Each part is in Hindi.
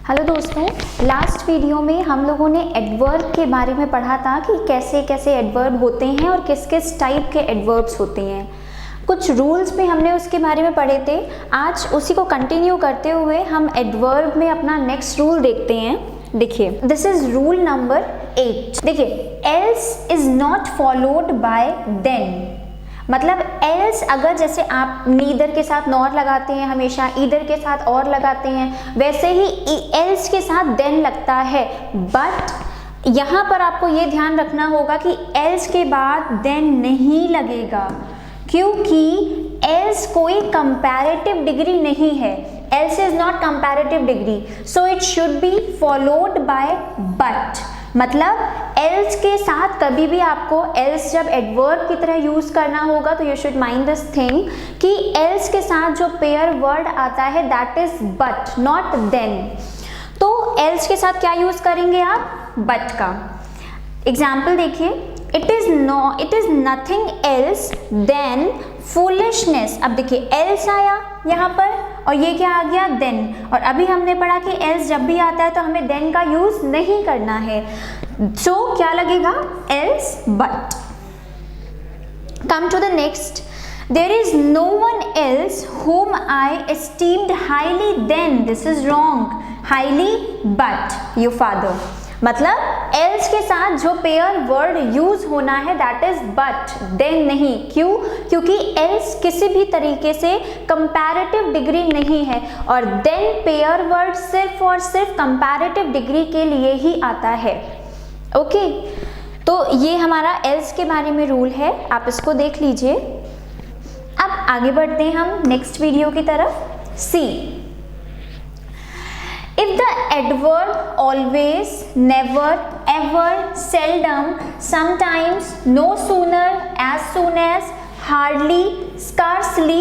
हेलो दोस्तों, लास्ट वीडियो में हम लोगों ने एडवर्ब के बारे में पढ़ा था कि कैसे कैसे एडवर्ब होते हैं और किस किस टाइप के एडवर्ब्स होते हैं। कुछ रूल्स भी हमने उसके बारे में पढ़े थे। आज उसी को कंटिन्यू करते हुए हम एडवर्ब में अपना नेक्स्ट रूल देखते हैं। देखिए, दिस इज रूल नंबर 8। देखिए, else is not followed by than, मतलब एल्स अगर जैसे आप नीदर के साथ नॉट लगाते हैं, हमेशा ईदर के साथ और लगाते हैं, वैसे ही एल्स के साथ देन लगता है। बट यहाँ पर आपको ये ध्यान रखना होगा कि एल्स के बाद देन नहीं लगेगा, क्योंकि एल्स कोई कंपैरेटिव डिग्री नहीं है। Else is not comparative degree, so it should be followed by but. मतलब एल्स के साथ कभी भी आपको एल्स जब एडवर्ब की तरह यूज करना होगा तो you should mind this thing कि एल्स के साथ जो पेयर वर्ड आता है that is but, not than. तो एल्स के साथ क्या यूज करेंगे आप? बट का। एग्जाम्पल देखिए, it is nothing else than foolishness. अब देखिए, एल्स आया यहाँ पर और ये क्या आ गया? देन। और अभी हमने पढ़ा कि एल्स जब भी आता है तो हमें देन का यूज नहीं करना है। सो क्या लगेगा? Else but. Come to the next, there is no one else whom I esteemed highly then. This is wrong. Highly but your father. मतलब एल्स के साथ जो पेयर वर्ड यूज होना है दैट इज बट, देन नहीं। क्यों? क्योंकि एल्स किसी भी तरीके से कंपैरेटिव डिग्री नहीं है और देन पेयर वर्ड सिर्फ और सिर्फ कंपैरेटिव डिग्री के लिए ही आता है। ओके, तो ये हमारा एल्स के बारे में रूल है, आप इसको देख लीजिए। अब आगे बढ़ते हैं हम नेक्स्ट वीडियो की तरफ। सी, if the adverb always, never, ever, seldom, sometimes, no sooner, as soon as, hardly, scarcely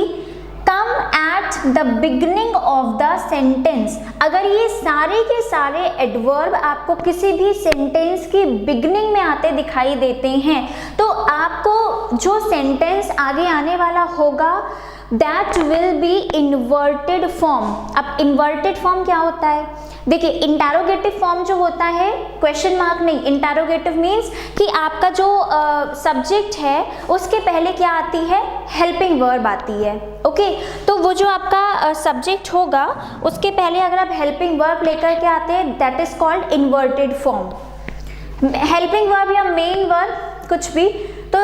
come at the beginning of the sentence, अगर ये सारे के सारे एडवर्ब आपको किसी भी सेंटेंस की बिगनिंग में आते दिखाई देते हैं तो आपको जो सेंटेंस आगे आने वाला होगा that will be inverted form। अब inverted form क्या होता है? देखिए, इंटरोगेटिव फॉर्म जो होता है, क्वेश्चन मार्क नहीं, इंटरोगेटिव मीन्स कि आपका जो सब्जेक्ट है उसके पहले क्या आती है? हेल्पिंग वर्ब आती है। ओके, तो वो जो आपका सब्जेक्ट होगा उसके पहले अगर आप हेल्पिंग वर्ब लेकर के आते हैं that is called inverted form. Helping verb या मेन वर्ब कुछ भी, तो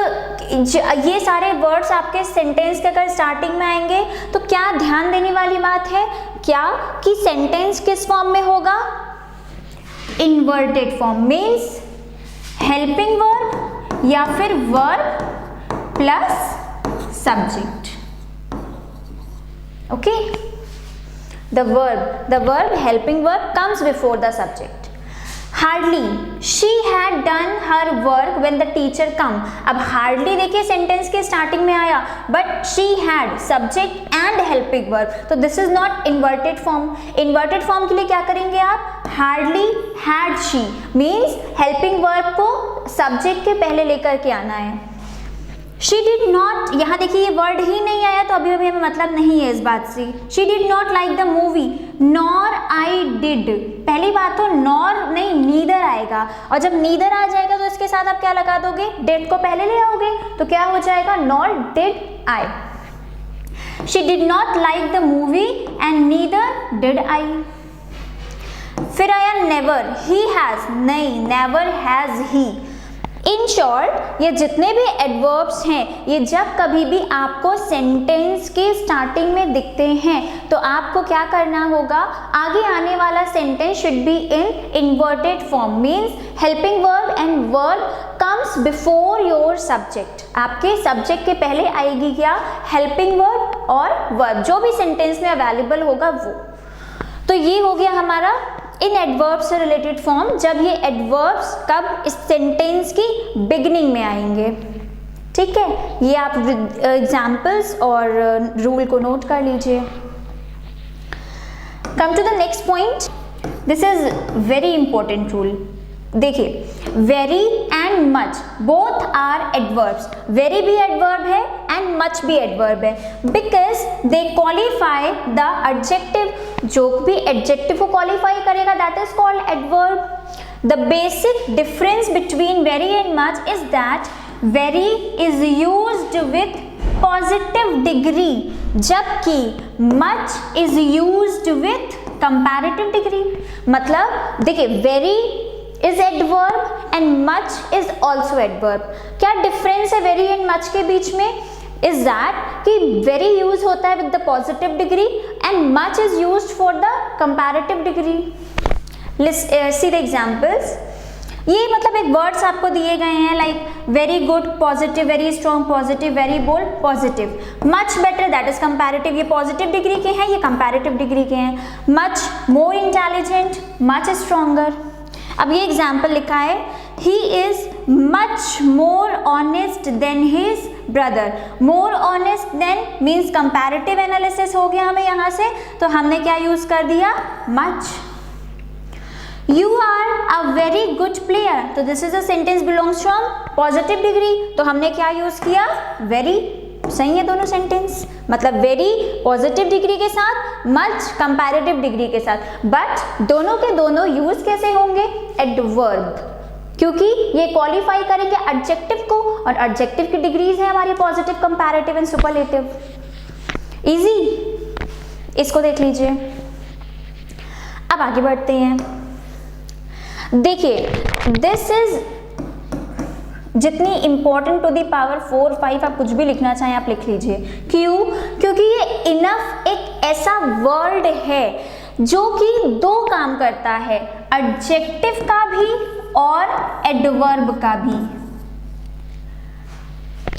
ये सारे वर्ड्स आपके सेंटेंस के अगर स्टार्टिंग में आएंगे तो क्या ध्यान देने वाली बात है क्या कि सेंटेंस किस फॉर्म में होगा? Inverted form. Means helping verb या फिर verb plus subject. Okay, the verb helping verb comes before the subject. Hardly, she had done her work when the teacher come। अब hardly देखिए सेंटेंस के स्टार्टिंग में आया, but she had subject and helping verb, तो this is not inverted form। inverted form के लिए क्या करेंगे आप? hardly had she means helping verb को subject के पहले लेकर के आना है। She did not, यहाँ देखिए ये वर्ड ही नहीं आया तो अभी हमें मतलब नहीं है इस बात से। She did not like the movie, nor I did। पहली बात तो nor नहीं, neither आएगा, और जब neither आ जाएगा तो इसके साथ आप क्या लगा दोगे? did को पहले ले आओगे, तो क्या हो जाएगा? nor did I। She did not like the movie and neither did I। फिर आया never, he has, नहीं, never has he। In short, ये जितने भी एडवर्ब्स हैं ये जब कभी भी आपको सेंटेंस के स्टार्टिंग में दिखते हैं तो आपको क्या करना होगा? आगे आने वाला sentence should be in inverted form. Means helping verb and verb comes before your subject. आपके सब्जेक्ट के पहले आएगी क्या? हेल्पिंग वर्ब और वर्ब, जो भी सेंटेंस में अवेलेबल होगा वो। तो ये हो गया हमारा इन एडवर्ब्स से रिलेटेड फॉर्म, जब ये एडवर्ब्स कब इस सेंटेंस की बिगिनिंग में आएंगे। ठीक है, ये आप एग्जाम्पल्स और रूल को नोट कर लीजिए। Come to the next point, this is very important rule. देखिए, very and and much both are adverbs. Very भी एडवर्ब है एंड मच भी एडवर्ब है, because they qualify the adjective. जो भी एडजेक्टिव को क्वालिफाई करेगा that is called adverb. The basic difference between very and much is that very is used with positive degree, जबकि much is used with comparative degree. मतलब देखिए, very is adverb and much is also adverb. क्या डिफरेंस है वेरी एंड मच के बीच में? इज दैट कि वेरी यूज होता है with the positive degree and much is used for the comparative degree. See the examples. ये मतलब एक वर्ड्स आपको दिए गए हैं like very good positive, very strong positive, very bold positive, much better that is comparative, ये पॉजिटिव डिग्री के हैं, ये कंपैरेटिव डिग्री के हैं। Much more intelligent, much stronger. अब ये एग्जाम्पल लिखा है, he is much more honest than his brother. More honest than means comparative analysis हो गया हमें यहाँ से, तो हमने क्या यूज कर दिया? Much. You are a very good player, तो this is a sentence belongs from positive degree, तो हमने क्या यूज किया? वेरी। सही है दोनों सेंटेंस, मतलब वेरी पॉजिटिव डिग्री के साथ, मच कंपैरेटिव डिग्री के साथ, बट दोनों के दोनों यूज कैसे होंगे? एडवर्ब, क्योंकि ये क्वालिफाई करेंगे एडजेक्टिव को, और एडजेक्टिव की डिग्रीज है हमारी positive, comparative and superlative. Easy, इसको देख लीजिए। अब आगे बढ़ते हैं। देखिए, दिस इज जितनी इंपॉर्टेंट टू दी पावर 4, 5 आप कुछ भी लिखना चाहें आप लिख लीजिए। क्यों? क्योंकि ये इनफ एक ऐसा वर्ड है जो कि दो काम करता है, एडजेक्टिव का भी और एडवर्ब का भी।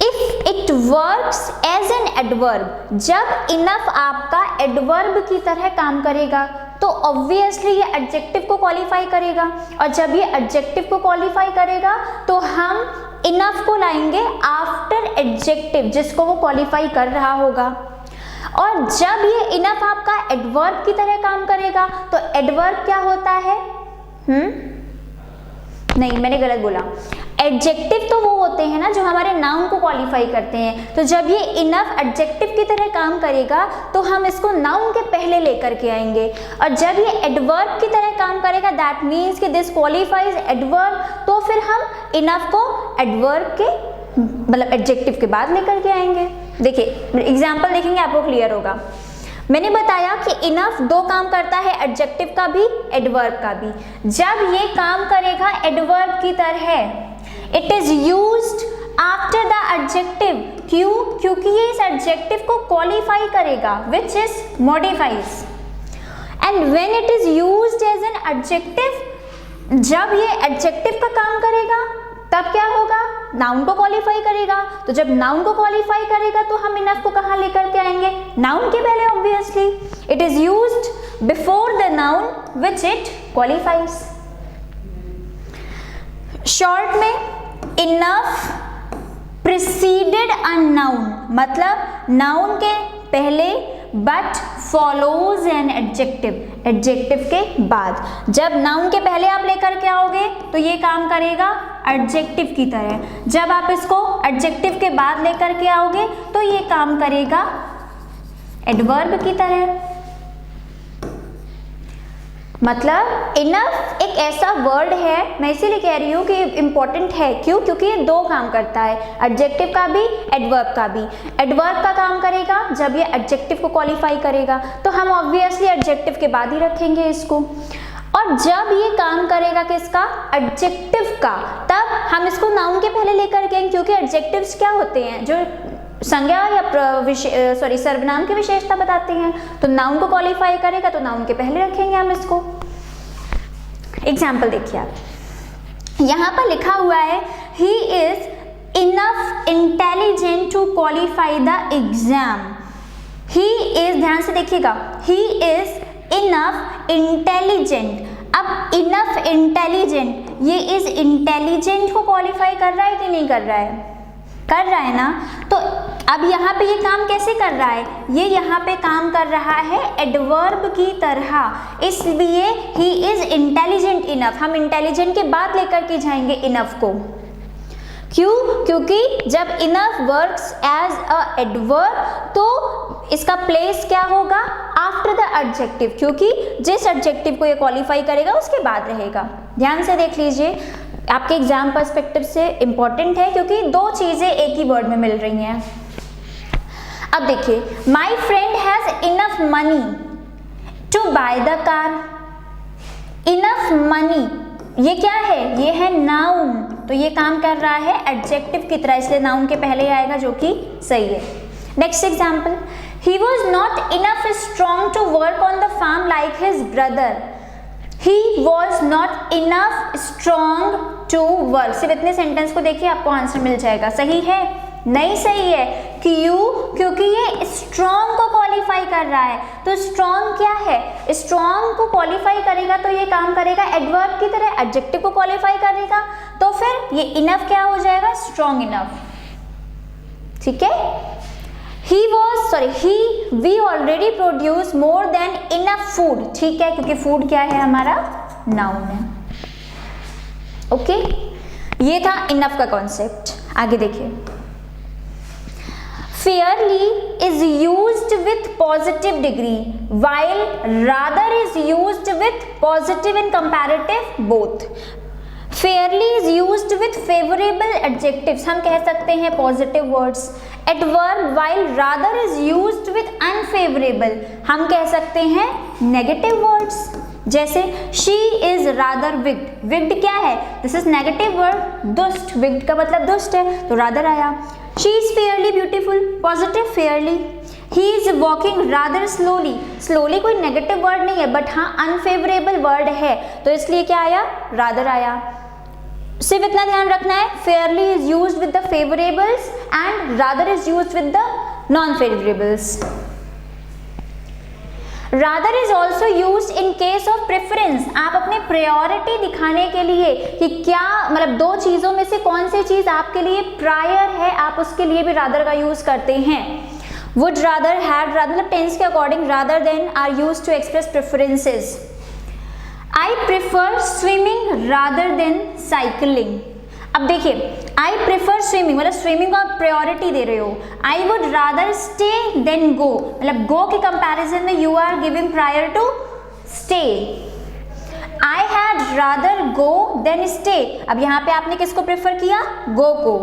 If it works as an adverb, जब इनफ आपका एडवर्ब की तरह काम करेगा तो ऑब्वियसली ये एडजेक्टिव को क्वालिफाई करेगा, और जब ये एडजेक्टिव को क्वालिफाई करेगा तो हम इनफ को लाएंगे आफ्टर एडजेक्टिव जिसको वो क्वालिफाई कर रहा होगा। और जब ये इनफ आपका एडवर्ब की तरह काम करेगा तो एडवर्ब क्या होता है? नहीं, मैंने गलत बोला। एडजेक्टिव तो वो होते हैं ना जो हमारे नाउन को क्वालिफाई करते हैं, तो जब ये इनफ एडजेक्टिव की तरह काम करेगा तो हम इसको नाउन के पहले लेकर के आएंगे, और जब ये एडवर्ब की तरह काम करेगा दैट मीन्स कि दिस क्वालिफाइज एडवर्ब, तो फिर हम इनफ को एडवर्ब के मतलब एडजेक्टिव के बाद लेकर के आएंगे। देखिए एग्जाम्पल देखेंगे आपको क्लियर होगा। मैंने बताया कि इनफ दो काम करता है, एडजेक्टिव का भी एडवर्ब का भी। जब ये काम करेगा एडवर्ब की तरह, it is used after the adjective. क्यों? क्योंकि ये इस एडजेक्टिव को क्वालिफाई करेगा which is modifies. And when it is used as an adjective, जब ये एडजेक्टिव का काम करेगा तब क्या होगा? नाउन को क्वालिफाई करेगा। तो जब नाउन को क्वालिफाई करेगा तो हम इनफ को कहाँ लेकर के आएंगे? नाउन के पहले obviously. It is used before the noun which it qualifies. Short में इनफ प्रिसीडेड अ नाउन, मतलब नाउन के पहले but follows an adjective, adjective के बाद। जब नाउन के पहले आप लेकर के आओगे तो ये काम करेगा एडजेक्टिव की तरह, जब आप इसको एडजेक्टिव के बाद लेकर के आओगे तो ये काम करेगा एडवर्ब की तरह। मतलब इनफ एक ऐसा वर्ड है, मैं इसीलिए कह रही हूँ कि इम्पॉर्टेंट है। क्यों? क्योंकि ये दो काम करता है, एडजेक्टिव का भी एडवर्ब का भी। एडवर्ब का काम करेगा जब ये एडजेक्टिव को क्वालिफाई करेगा, तो हम ऑब्वियसली एडजेक्टिव के बाद ही रखेंगे इसको। और जब ये काम करेगा किसका? एडजेक्टिव का, तब हम इसको नाउन के पहले लेकर के, क्योंकि एडजेक्टिव्स क्या होते हैं? जो संज्ञा या सर्वनाम की विशेषता बताते हैं, तो नाउन को क्वालिफाई करेगा तो नाउन के पहले रखेंगे हम इसको। एग्जाम्पल देखिए आप, यहाँ पर लिखा हुआ है he is enough intelligent to qualify the exam. He is, ध्यान से देखिएगा, ही इज इनफ इंटेलिजेंट। अब इनफ इंटेलिजेंट, ये इज इंटेलिजेंट को क्वालिफाई कर रहा है कि नहीं कर रहा है? कर रहा है ना। तो अब यहाँ पे ये काम कैसे कर रहा है? ये यहाँ पे काम कर रहा है एडवर्ब की तरह, इसलिए ही इज इंटेलिजेंट इनफ। हम इंटेलिजेंट के बाद लेकर के जाएंगे इनफ को। क्यों? क्योंकि जब enough works as a adverb तो इसका प्लेस क्या होगा? आफ्टर द एडजेक्टिव, क्योंकि जिस एडजेक्टिव को ये क्वालिफाई करेगा उसके बाद रहेगा। ध्यान से देख लीजिए, आपके एग्जाम पर्सपेक्टिव से इंपॉर्टेंट है क्योंकि दो चीजें एक ही वर्ड में मिल रही हैं। अब देखिए, my friend has enough money to buy the car. Enough money ये क्या है? ये है नाउन, तो ये काम कर रहा है एडजेक्टिव की तरह, इसलिए नाउन के पहले आएगा, जो कि सही है। Next example, he was not enough strong to work on the farm like his brother. He was not enough strong to work. सिर्फ इतने सेंटेंस को देखिए, आपको आंसर मिल जाएगा। सही है? नहीं सही है। क्यों? क्योंकि ये स्ट्रॉन्ग को क्वालिफाई कर रहा है। तो स्ट्रॉन्ग क्या है? स्ट्रॉन्ग को क्वालिफाई करेगा तो ये काम करेगा एडवर्ब की तरह, एडजेक्टिव को क्वालिफाई करेगा, तो फिर ये इनफ क्या हो जाएगा? Strong enough. ठीक है। we already produce more than enough food। ठीक है, क्योंकि फूड क्या है? हमारा नाउन है। ओके, ये था इनफ का कॉन्सेप्ट। आगे देखिए, fairly is used with positive degree while rather is used with positive and comparative both। fairly is used with favorable adjectives, हम कह सकते हैं positive words। adverb while rather is used with unfavorable, हम कह सकते हैं negative words। जैसे she is rather wicked। wicked क्या है? this is negative word। दुष्ट, wicked का मतलब दुष्ट है, तो rather आया। She is fairly beautiful, positive fairly। He is walking rather slowly। slowly कोई negative word नहीं है, but हाँ unfavorable word है, तो इसलिए क्या आया? rather आया। सिर्फ इतना ध्यान रखना है, fairly is used with the favorables and rather is used with the non-favorables। rather is also used in case of preference। आप अपने प्रायोरिटी दिखाने के लिए कि क्या मतलब दो चीजों में से कौन सी चीज आपके लिए प्रायर है, आप उसके लिए भी rather का यूज करते हैं। would rather, had rather, मतलब टेंस के according rather than are used to express preferences। I prefer swimming rather than cycling। अब देखिए, I prefer swimming मतलब स्विमिंग को आप प्रायोरिटी दे रहे हो। I would rather stay than go मतलब go के कंपैरिजन में you are giving prior to stay। I had rather go than stay। अब यहाँ पे आपने किसको प्रेफर किया? go को।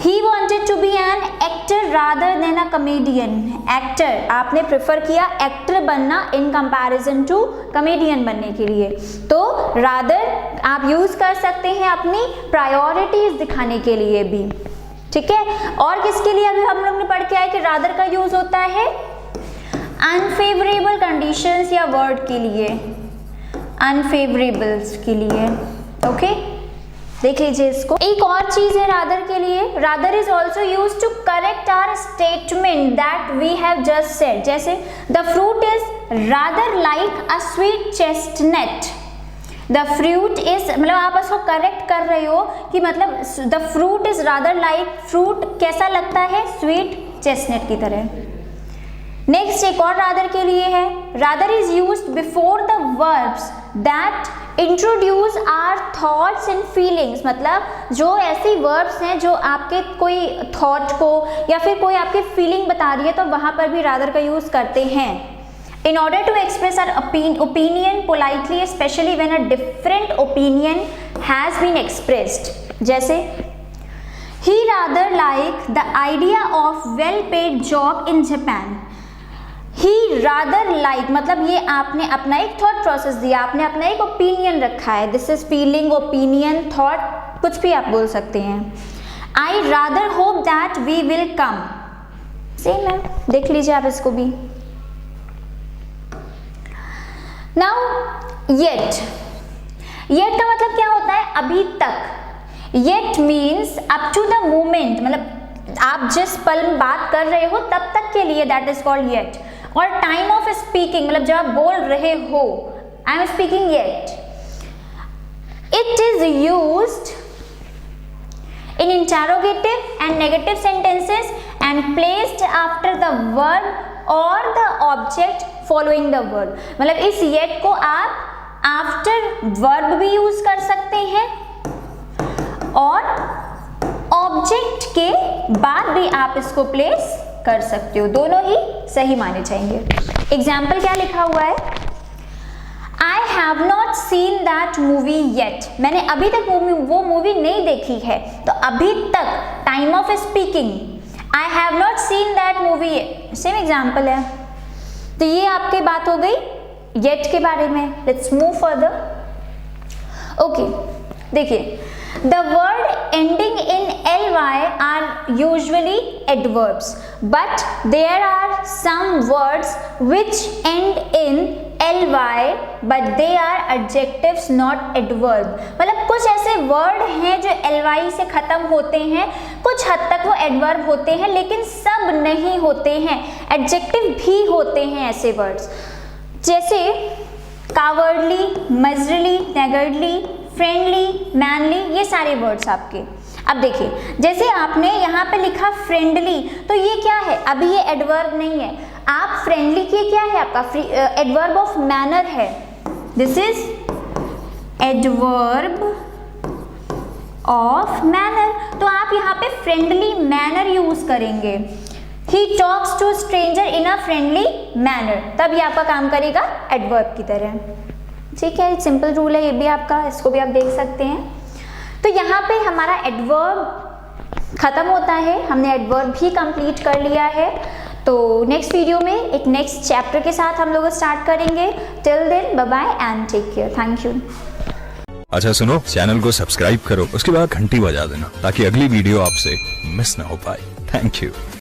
He wanted to be an actor rather than a comedian। actor आपने प्रेफर किया एक्टर बनना इन कंपैरिजन टू कमेडियन बनने के लिए, तो rather आप यूज कर सकते हैं अपनी प्रायोरिटीज दिखाने के लिए भी। ठीक है, और किसके लिए अभी हम लोग ने पढ़ के आए कि rather का यूज होता है अनफेवरेबल कंडीशंस या वर्ड के लिए, अनफेवरेबल्स के लिए। ओके, देख लीजिए इसको। एक और चीज है रादर के लिए, rather is also use to correct our statement that we have just said. जैसे the fruit is rather like a sweet chestnut. The fruit is मतलब आप उसको करेक्ट कर रहे हो कि मतलब the fruit is rather like, fruit कैसा लगता है? स्वीट चेस्टनट की तरह। नेक्स्ट एक और रादर के लिए है, rather is used before the verbs that introduce our thoughts and feelings. मतलब जो ऐसी वर्ब्स हैं जो आपके कोई थॉट को या फिर कोई आपकी फीलिंग बता रही है, तो वहां पर भी रादर का यूज करते हैं। In order to express our opinion politely, specially when a different opinion has been expressed. जैसे he rather like the idea of well paid job in Japan. He rather like मतलब ये आपने अपना एक थॉट प्रोसेस दिया, आपने अपना एक ओपिनियन रखा है। This is feeling, opinion, thought, कुछ भी आप बोल सकते हैं। I rather hope that we will come. Same है, देख लीजिए आप इसको भी। नाउ येट, येट का मतलब क्या होता है? अभी तक। Yet means up to the moment, मतलब आप जिस पल में बात कर रहे हो तब तक के लिए, दैट इज कॉल्ड येट। और टाइम ऑफ स्पीकिंग मतलब जब आप बोल रहे हो, I am speaking yet. It is used in interrogative and negative sentences and placed after the verb और the object following the verb. मतलब इस येट को आप आफ्टर वर्ब भी यूज कर सकते हैं और ऑब्जेक्ट के बाद भी आप इसको प्लेस कर सकते हो, दोनों ही सही माने जाएंगे। एग्जाम्पल क्या लिखा हुआ है, I have not seen that movie yet, मैंने अभी तक वो मूवी नहीं देखी है, तो अभी तक time of speaking I have not seen that movie, same example है। तो ये आपकी बात हो गई येट के बारे में। Let's move further. ओके, देखिए, the word ending in ly are usually adverbs, but there are some words which end in ly but they are adjectives not adverb। मतलब कुछ ऐसे वर्ड हैं जो ly से खत्म होते हैं, कुछ हद तक वो एडवर्ब होते हैं, लेकिन सब नहीं होते हैं, एडजेक्टिव भी होते हैं ऐसे वर्ड्स, जैसे कावर्डली, मजरली, नेगर्डली, फ्रेंडली, मैनली, ये सारे वर्ड्स आपके। अब देखिए, जैसे आपने यहाँ पे लिखा फ्रेंडली, तो ये क्या है, अभी ये एडवर्ब नहीं है। आप फ्रेंडली की क्या है, आपका एडवर्ब ऑफ मैनर है, this is adverb of manner, तो आप यहाँ पे फ्रेंडली मैनर यूज करेंगे। He talks to stranger in a friendly manner, तब ये आपका काम करेगा एडवर्ब की तरह। ठीक है, सिंपल रूल है ये भी आपका, इसको भी आप देख सकते हैं। तो यहाँ पे हमारा एडवर्ब खत्म होता है, हमने एडवर्ब भी कंप्लीट कर लिया है। तो नेक्स्ट वीडियो में एक नेक्स्ट चैप्टर के साथ हम लोग स्टार्ट करेंगे। Till then bye bye and take care, thank you. अच्छा सुनो, चैनल को सब्सक्राइब करो, उसके बाद घंटी बजा देना ताकि अगली वीडियो आपसे मिस ना हो पाए। Thank you.